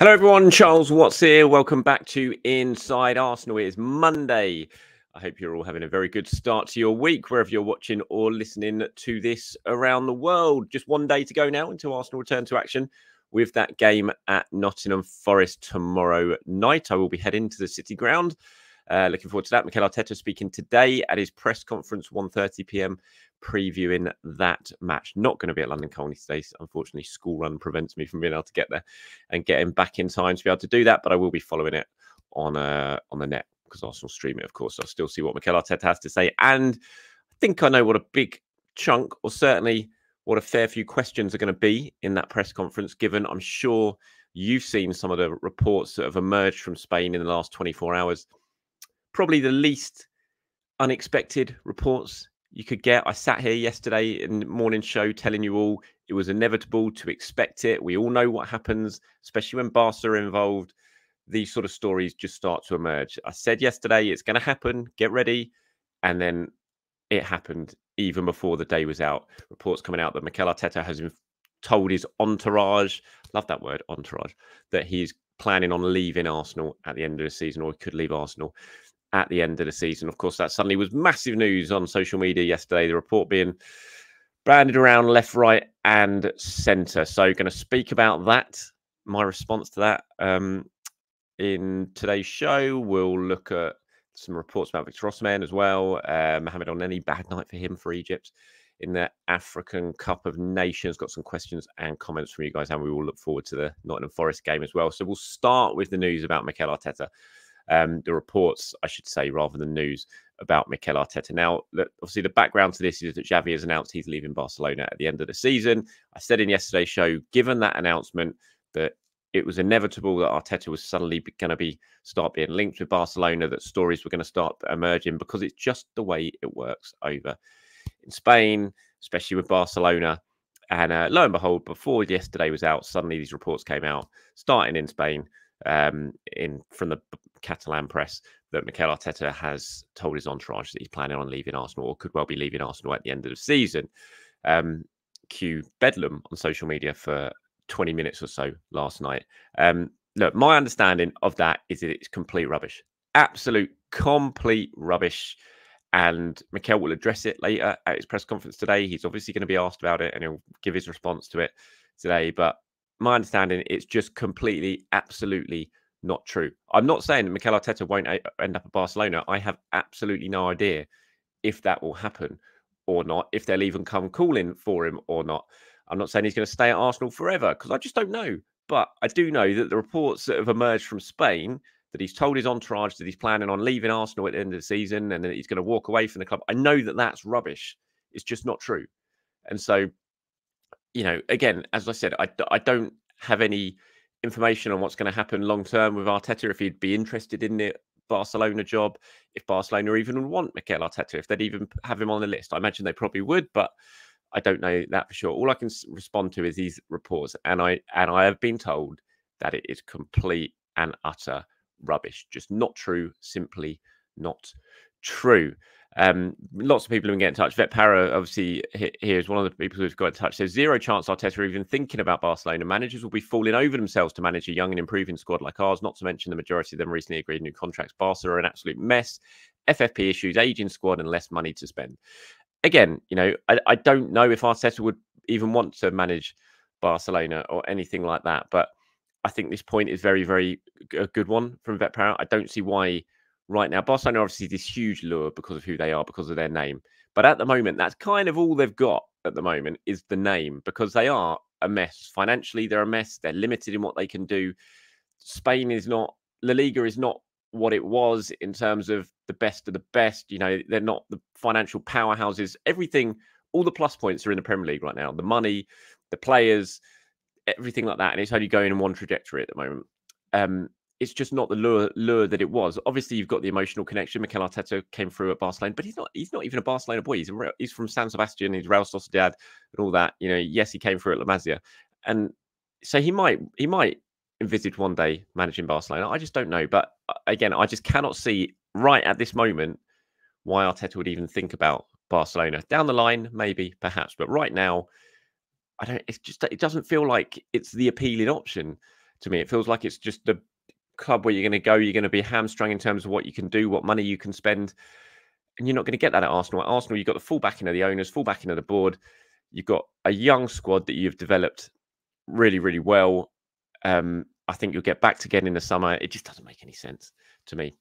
Hello everyone, Charles Watts here. Welcome back to Inside Arsenal. It is Monday. I hope you're all having a very good start to your week, wherever you're watching or listening to this around the world. Just one day to go now until Arsenal return to action with that game at Nottingham Forest tomorrow night. I will be heading to the City Ground. Looking forward to that. Mikel Arteta speaking today at his press conference, 1:30 p.m, previewing that match. Not going to be at London Colney today. Unfortunately, school run prevents me from being able to get there and get him back in time to be able to do that. But I will be following it on the net because Arsenal stream it, of course. So I'll still see what Mikel Arteta has to say. And I think I know what a big chunk, or certainly what a fair few questions are going to be in that press conference, given I'm sure you've seen some of the reports that have emerged from Spain in the last 24 hours. Probably the least unexpected reports you could get. I sat here yesterday in the morning show telling you all it was inevitable to expect it. We all know what happens, especially when Barca are involved. These sort of stories just start to emerge. I said yesterday it's going to happen, get ready. And then it happened even before the day was out. Reports coming out that Mikel Arteta has told his entourage, love that word, entourage, that he's planning on leaving Arsenal at the end of the season, or he could leave Arsenal at the end of the season. Of course, that suddenly was massive news on social media yesterday, the report being branded around left, right and centre. So going to speak about that, my response to that in today's show. We'll look at some reports about Victor Osimhen as well. Mohamed Elneny, bad night for him for Egypt in the African Cup of Nations. Got some questions and comments from you guys, and we will look forward to the Nottingham Forest game as well. So we'll start with the news about Mikel Arteta. The reports, I should say, rather than news about Mikel Arteta. Now, obviously, the background to this is that Xavi has announced he's leaving Barcelona at the end of the season. I said in yesterday's show, given that announcement, that it was inevitable that Arteta was suddenly going to start being linked with Barcelona, that stories were going to start emerging, because it's just the way it works over in Spain, especially with Barcelona. And lo and behold, before yesterday was out, suddenly these reports came out, starting in Spain, from the Catalan press, that Mikel Arteta has told his entourage that he's planning on leaving Arsenal, or could well be leaving Arsenal at the end of the season. Cue bedlam on social media for 20 minutes or so last night. Look, my understanding of that is that it's complete rubbish. Absolute complete rubbish. And Mikel will address it later at his press conference today. He's obviously going to be asked about it and he'll give his response to it today. But my understanding, it's just completely, absolutely not true. I'm not saying that Mikel Arteta won't end up at Barcelona. I have absolutely no idea if that will happen or not, if they'll even come calling for him or not. I'm not saying he's going to stay at Arsenal forever, because I just don't know. But I do know that the reports that have emerged from Spain, that he's told his entourage that he's planning on leaving Arsenal at the end of the season and that he's going to walk away from the club, I know that that's rubbish. It's just not true. And so, you know, again, as I said, I don't have any information on what's going to happen long term with Arteta, if he'd be interested in the Barcelona job, if Barcelona even would want Mikel Arteta, if they'd even have him on the list. I imagine they probably would, but I don't know that for sure. All I can respond to is these reports, and I have been told that it is complete and utter rubbish. Just not true, simply not true. Lots of people who can get in touch. Vet Para, obviously, here is one of the people who's got in touch. There's zero chance Arteta even thinking about Barcelona. Managers will be falling over themselves to manage a young and improving squad like ours, not to mention the majority of them recently agreed new contracts. Barca are an absolute mess. FFP issues, aging squad, and less money to spend. Again, you know, I don't know if Arteta would even want to manage Barcelona or anything like that, but I think this point is very, very a good one from Vet Para. I don't see why right now. Barcelona obviously this huge lure because of who they are, because of their name. But at the moment, that's kind of all they've got at the moment, is the name, because they are a mess. Financially, they're a mess. They're limited in what they can do. Spain is not, La Liga is not what it was in terms of the best of the best. You know, they're not the financial powerhouses. Everything, all the plus points are in the Premier League right now. The money, the players, everything like that. And it's only going in one trajectory at the moment. It's just not the lure that it was. Obviously, you've got the emotional connection. Mikel Arteta came through at Barcelona, but he's not even a Barcelona boy. He's from San Sebastian. He's Real Sociedad and all that. You know, yes, he came through at La Masia, and so he might envisage one day managing Barcelona. I just don't know. But again, I just cannot see right at this moment why Arteta would even think about Barcelona. Down the line, maybe, perhaps, but right now, I don't. It's just, it doesn't feel like it's the appealing option to me. It feels like it's just the club where you're going to go. You're going to be hamstrung in terms of what you can do, what money you can spend. And you're not going to get that at Arsenal. At Arsenal, you've got the full backing of the owners, full backing of the board. You've got a young squad that you've developed really, really well. I think you'll get back to again in the summer. It just doesn't make any sense to me.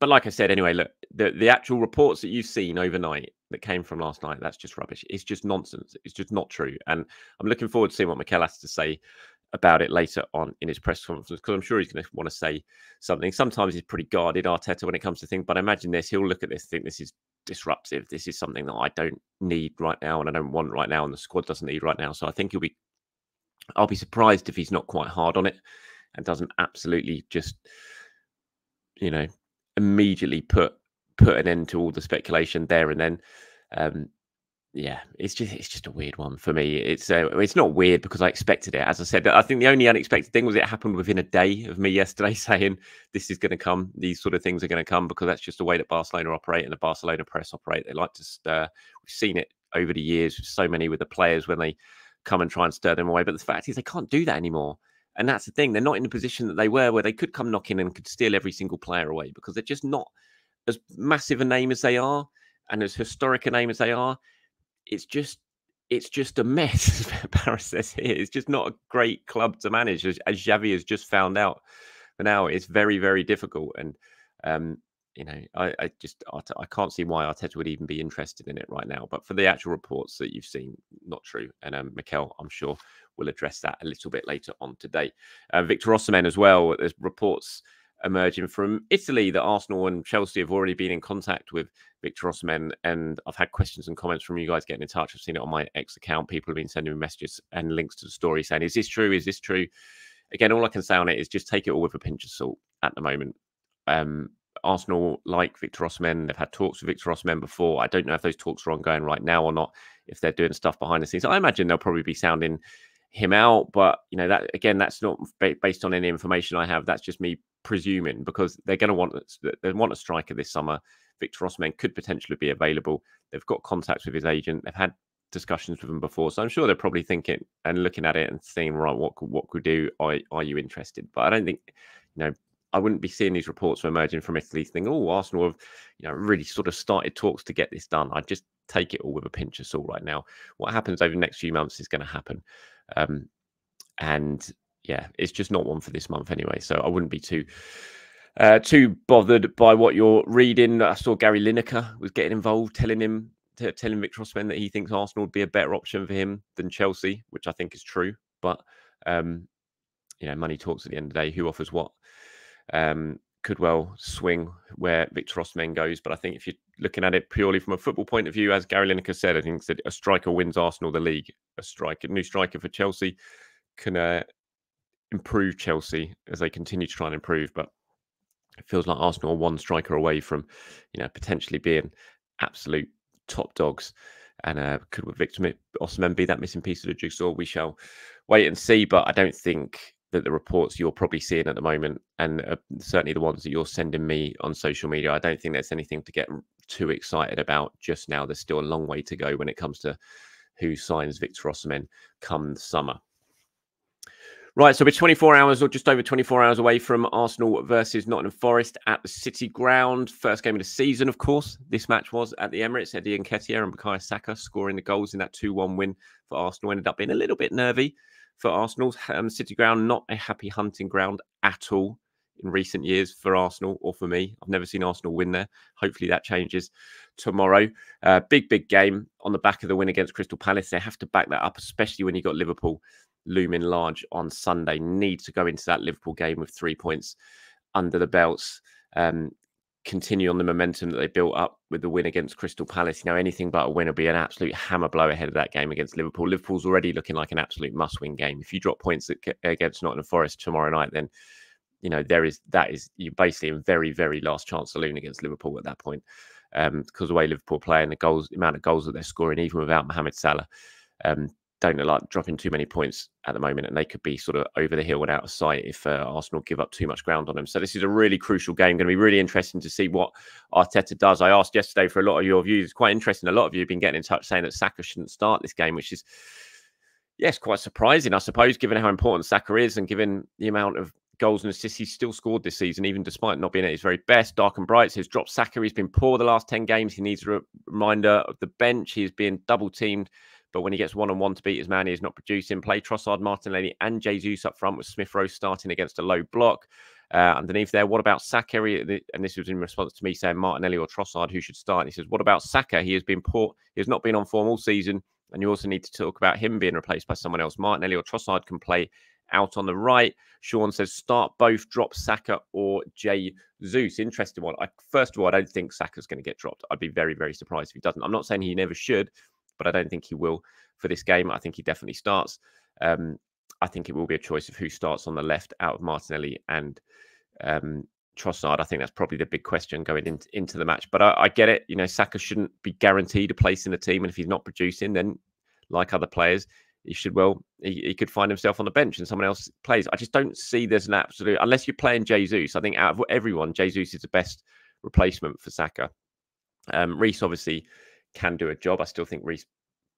But like I said, anyway, look, the actual reports that you've seen overnight that came from last night, that's just rubbish. It's just nonsense. It's just not true. And I'm looking forward to seeing what Mikel has to say about it later on in his press conference, because I'm sure he's going to want to say something. Sometimes he's pretty guarded, Arteta, when it comes to things. But I imagine he'll look at this, think this is disruptive. This is something that I don't need right now and I don't want right now and the squad doesn't need right now. So I think I'll be surprised if he's not quite hard on it and doesn't absolutely just, immediately put an end to all the speculation there and then. Yeah, it's just a weird one for me. It's not weird because I expected it. As I said, I think the only unexpected thing was it happened within a day of me yesterday saying this is going to come. These sort of things are going to come because that's just the way that Barcelona operate and the Barcelona press operate. They like to stir. We've seen it over the years with so many with the players when they come and try and stir them away. But the fact is they can't do that anymore. And that's the thing. They're not in the position that they were where they could come knocking and could steal every single player away because they're just not as massive a name as they are and as historic a name as they are. It's just a mess, as Paris says here. It's just not a great club to manage, as Xavi has just found out. But now it's very, very difficult. And, I can't see why Arteta would even be interested in it right now. But for the actual reports that you've seen, not true. And Mikel, I'm sure, will address that a little bit later on today. Victor Osimhen as well. There's reports emerging from Italy that Arsenal and Chelsea have already been in contact with Victor Osimhen, and I've had questions and comments from you guys getting in touch. I've seen it on my X account. People have been sending me messages and links to the story saying, is this true? Is this true? Again, all I can say on it is just take it all with a pinch of salt at the moment. Arsenal like Victor Osimhen. They've had talks with Victor Osimhen before. I don't know if those talks are ongoing right now or not, if they're doing stuff behind the scenes. I imagine they'll probably be sounding him out, but that's not based on any information I have. That's just me presuming, because they're going to want a striker this summer. Victor Osimhen could potentially be available. They've got contacts with his agent. They've had discussions with him before, so I'm sure they're probably thinking and looking at it and saying, right, what could we do? Are you interested? But I don't think, I wouldn't be seeing these reports emerging from Italy thinking, oh, Arsenal have, really sort of started talks to get this done. I'd just take it all with a pinch of salt right now. What happens over the next few months is going to happen. And yeah, it's just not one for this month anyway. So I wouldn't be too bothered by what you're reading. I saw Gary Lineker was getting involved, telling Victor Osimhen that he thinks Arsenal would be a better option for him than Chelsea, which I think is true. But money talks at the end of the day. Who offers what? Could well swing where Victor Osimhen goes. But I think if you're looking at it purely from a football point of view, as Gary Lineker said, I think that a striker wins Arsenal the league. A new striker for Chelsea can improve Chelsea as they continue to try and improve. But it feels like Arsenal are one striker away from, potentially being absolute top dogs. And could Victor Osimhen be that missing piece of the jigsaw? We shall wait and see. But I don't think that the reports you're probably seeing at the moment, and certainly the ones that you're sending me on social media, I don't think there's anything to get too excited about just now. There's still a long way to go when it comes to who signs Victor Osimhen come the summer. Right, so we're 24 hours or just over 24 hours away from Arsenal versus Nottingham Forest at the City Ground. First game of the season, of course. This match was at the Emirates. Eddie Nketiah and Bukayo Saka scoring the goals in that 2-1 win for Arsenal. Ended up being a little bit nervy for Arsenal's City Ground. Not a happy hunting ground at all in recent years for Arsenal or for me. I've never seen Arsenal win there. Hopefully that changes tomorrow. Big game on the back of the win against Crystal Palace. They have to back that up, especially when you've got Liverpool looming large on Sunday. Need to go into that Liverpool game with 3 points under the belts. Continue on the momentum that they built up with the win against Crystal Palace. Anything but a win will be an absolute hammer blow ahead of that game against Liverpool. Liverpool's already looking like an absolute must-win game. If you drop points against Nottingham Forest tomorrow night, then you're basically in very, very last chance saloon against Liverpool at that point, because the way Liverpool play and the amount of goals that they're scoring, even without Mohamed Salah, don't look like dropping too many points at the moment, and they could be sort of over the hill and out of sight if Arsenal give up too much ground on them. So this is a really crucial game. Going to be really interesting to see what Arteta does. I asked yesterday for a lot of your views. It's quite interesting. A lot of you have been getting in touch saying that Saka shouldn't start this game, which is, Yes, quite surprising, I suppose, given how important Saka is and given the amount of goals and assists he's still scored this season, even despite not being at his very best. Dark and Bright says, drop Saka. He's been poor the last 10 games. He needs a reminder of the bench. He's being double teamed, but when he gets one-on-one to beat his man, he is not producing. Play Trossard, Martinelli and Jesus up front with Smith Rowe starting against a low block. Underneath there, what about Saka? And this was in response to me saying Martinelli or Trossard, who should start. And he says, what about Saka? He has been poor. He has not been on form all season. And you also need to talk about him being replaced by someone else. Martinelli or Trossard can play out on the right. Sean says, start both, drop Saka or Jesus. Interesting one. First of all, I don't think Saka's going to get dropped. I'd be very, very surprised if he doesn't. I'm not saying he never should, but I don't think he will for this game. I think he definitely starts. I think it will be a choice of who starts on the left out of Martinelli and Trossard. I think that's probably the big question going into the match. But I get it. You know, Saka shouldn't be guaranteed a place in the team. And if he's not producing, then like other players, he could find himself on the bench and someone else plays. I just don't see there's an absolute, unless you're playing Jesus. I think out of everyone, Jesus is the best replacement for Saka. Reece obviously can do a job. I still think Reece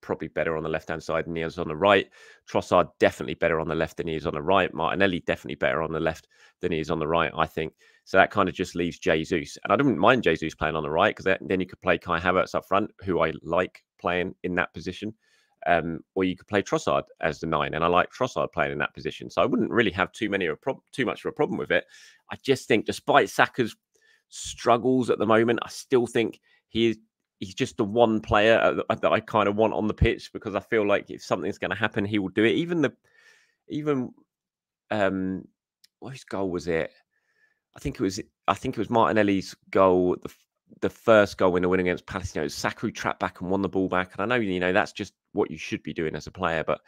probably better on the left-hand side than he is on the right. Trossard definitely better on the left than he is on the right. Martinelli definitely better on the left than he is on the right, I think. So that kind of just leaves Jesus. And I don't mind Jesus playing on the right, because then you could play Kai Havertz up front, who I like playing in that position. Or you could play Trossard as the 9, and I like Trossard playing in that position. So I wouldn't really have too much of a problem with it. I just think, despite Saka's struggles at the moment, I still think he's just the one player that I kind of want on the pitch, because I feel like if something's going to happen, he will do it. Even whose goal was it? I think it was Martinelli's goal, the first goal in the win against Palace. You know, Saka trapped back and won the ball back. And I know, you know, that's just what you should be doing as a player. But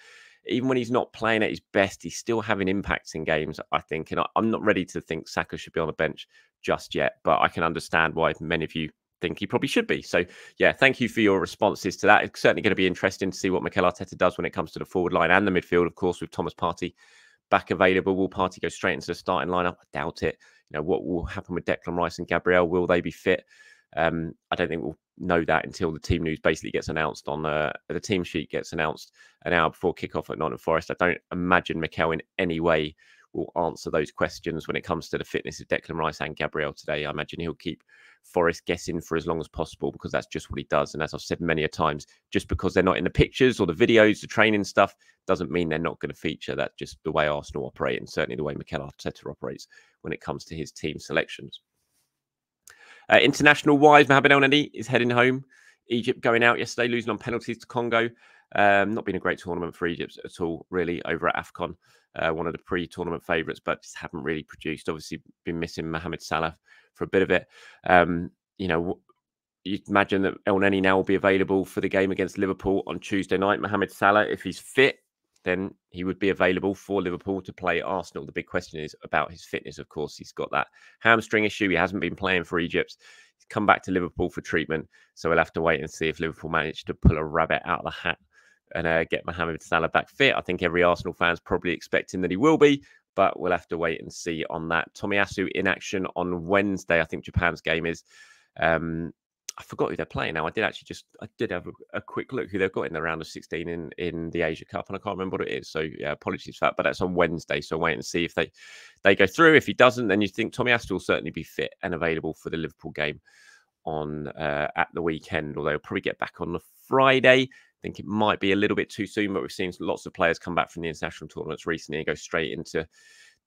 even when he's not playing at his best, he's still having impacts in games, I think. And I'm not ready to think Saka should be on the bench just yet. But I can understand why many of you think he probably should be. So, yeah, thank you for your responses to that. It's certainly going to be interesting to see what Mikel Arteta does when it comes to the forward line and the midfield, of course, with Thomas Partey back available. Will Partey go straight into the starting lineup? I doubt it. You know, what will happen with Declan Rice and Gabriel? Will they be fit? I don't think we'll know that until the team news basically gets announced on the team sheet gets announced an hour before kickoff at Nottingham Forest. I don't imagine Mikel in any way will answer those questions when it comes to the fitness of Declan Rice and Gabriel today. I imagine he'll keep Forest guessing for as long as possible, because that's just what he does. And as I've said many a times, just because they're not in the pictures or the videos, the training stuff, doesn't mean they're not going to feature. That's just the way Arsenal operate, and certainly the way Mikel Arteta operates when it comes to his team selections. International-wise, Mohamed Elneny is heading home. Egypt going out yesterday, losing on penalties to Congo. Not been a great tournament for Egypt at all, really, over at AFCON. One of the pre-tournament favourites, but just haven't really produced. Obviously, been missing Mohamed Salah for a bit of it. You know, you imagine that Elneny now will be available for the game against Liverpool on Tuesday night. Mohamed Salah, if he's fit, then he would be available for Liverpool to play Arsenal. The big question is about his fitness, of course. He's got that hamstring issue. He hasn't been playing for Egypt. He's come back to Liverpool for treatment. So we'll have to wait and see if Liverpool manage to pull a rabbit out of the hat and get Mohamed Salah back fit. I think every Arsenal fan's probably expecting that he will be, but we'll have to wait and see on that. Tomiyasu in action on Wednesday. I think Japan's game is. I forgot who they're playing now. I did have a quick look who they've got in the round of 16 in the Asia Cup, and I can't remember what it is. So yeah, apologies for that. But that's on Wednesday. So wait and see if they go through. If he doesn't, then you think Tomiyasu will certainly be fit and available for the Liverpool game on at the weekend. Although he'll probably get back on the Friday. I think it might be a little bit too soon, but we've seen lots of players come back from the international tournaments recently and go straight into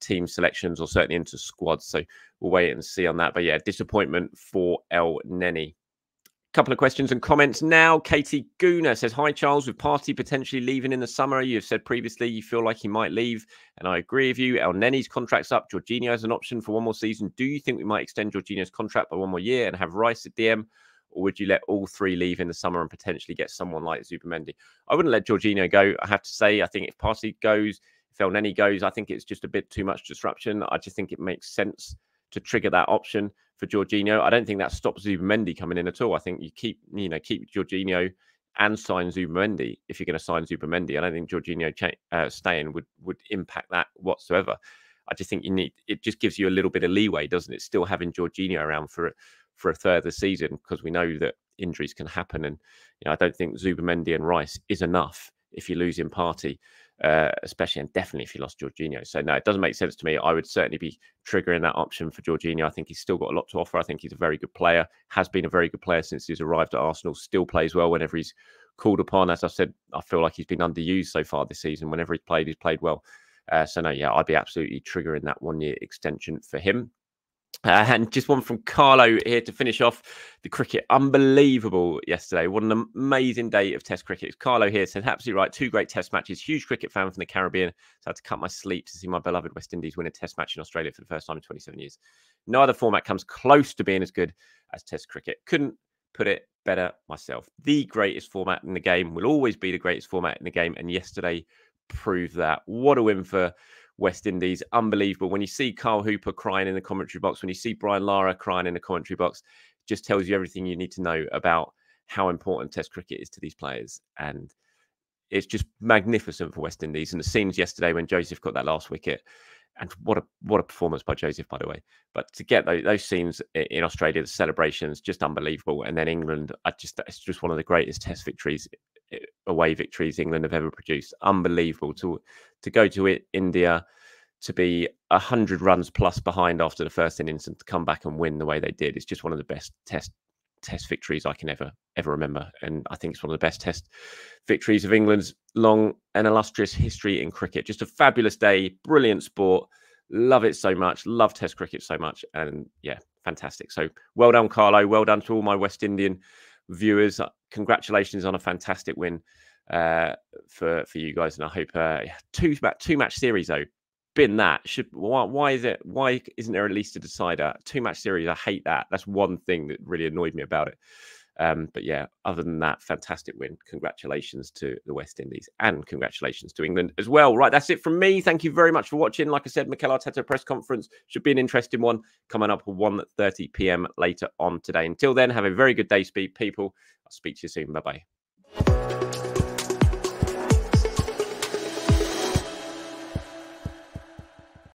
team selections or certainly into squads. So we'll wait and see on that. But yeah, disappointment for Elneny. Couple of questions and comments now. Katie Gooner says, hi, Charles. With Partey potentially leaving in the summer, you've said previously you feel like he might leave, and I agree with you. Elneny's contract's up. Jorginho has an option for one more season. Do you think we might extend Jorginho's contract by one more year and have Rice at DM, or would you let all three leave in the summer and potentially get someone like Zubimendi? I wouldn't let Jorginho go, I have to say. I think if Partey goes, if Elneny goes, I think it's just a bit too much disruption. I just think it makes sense to trigger that option for Jorginho. I don't think that stops Zubimendi coming in at all. I think you keep Jorginho and sign Zubimendi if you're going to sign Zubimendi. I don't think Jorginho staying would impact that whatsoever. I just think it just gives you a little bit of leeway, doesn't it? Still having Jorginho around for a third of the season, because we know that injuries can happen, and I don't think Zubimendi and Rice is enough if you lose in party, especially and definitely if you lost Jorginho. So no, it doesn't make sense to me. I would certainly be triggering that option for Jorginho. I think he's still got a lot to offer. I think he's a very good player, has been a very good player since he's arrived at Arsenal, still plays well whenever he's called upon. As I said, I feel like he's been underused so far this season. Whenever he's played well. So no, yeah, I'd be absolutely triggering that 1-year extension for him. And just one from Carlo here to finish off the cricket. Unbelievable yesterday. What an amazing day of Test cricket. Carlo here said, absolutely right. 2 great Test matches. Huge cricket fan from the Caribbean. So I had to cut my sleep to see my beloved West Indies win a Test match in Australia for the first time in 27 years. No other format comes close to being as good as Test cricket. Couldn't put it better myself. The greatest format in the game, will always be the greatest format in the game. And yesterday proved that. What a win for West Indies. Unbelievable. When you see Carl Hooper crying in the commentary box, when you see Brian Lara crying in the commentary box, just tells you everything you need to know about how important Test cricket is to these players. And it's just magnificent for West Indies. And the scenes yesterday when Joseph got that last wicket, and what a performance by Joseph, by the way. But to get those scenes in Australia, the celebrations, just unbelievable. And then England, it's just one of the greatest Test victories, away victories England have ever produced. Unbelievable to go to it, India, to be 100 runs plus behind after the first innings and to come back and win the way they did. It's just one of the best Test victories I can ever remember. And I think it's one of the best Test victories of England's long and illustrious history in cricket. Just a fabulous day, brilliant sport. Love it so much. Love Test cricket so much. And yeah, fantastic. So well done, Carlo. Well done to all my West Indian viewers. Congratulations on a fantastic win for you guys. And I hope two match series though. Been that why isn't there at least a decider? 2-match series, I hate that. That's one thing that really annoyed me about it. But yeah, other than that, fantastic win. Congratulations to the West Indies and congratulations to England as well. Right, that's it from me. Thank you very much for watching. Like I said, Mikel Arteta press conference should be an interesting one coming up at 1:30 p.m. later on today. Until then, have a very good day, people. I'll speak to you soon. Bye-bye.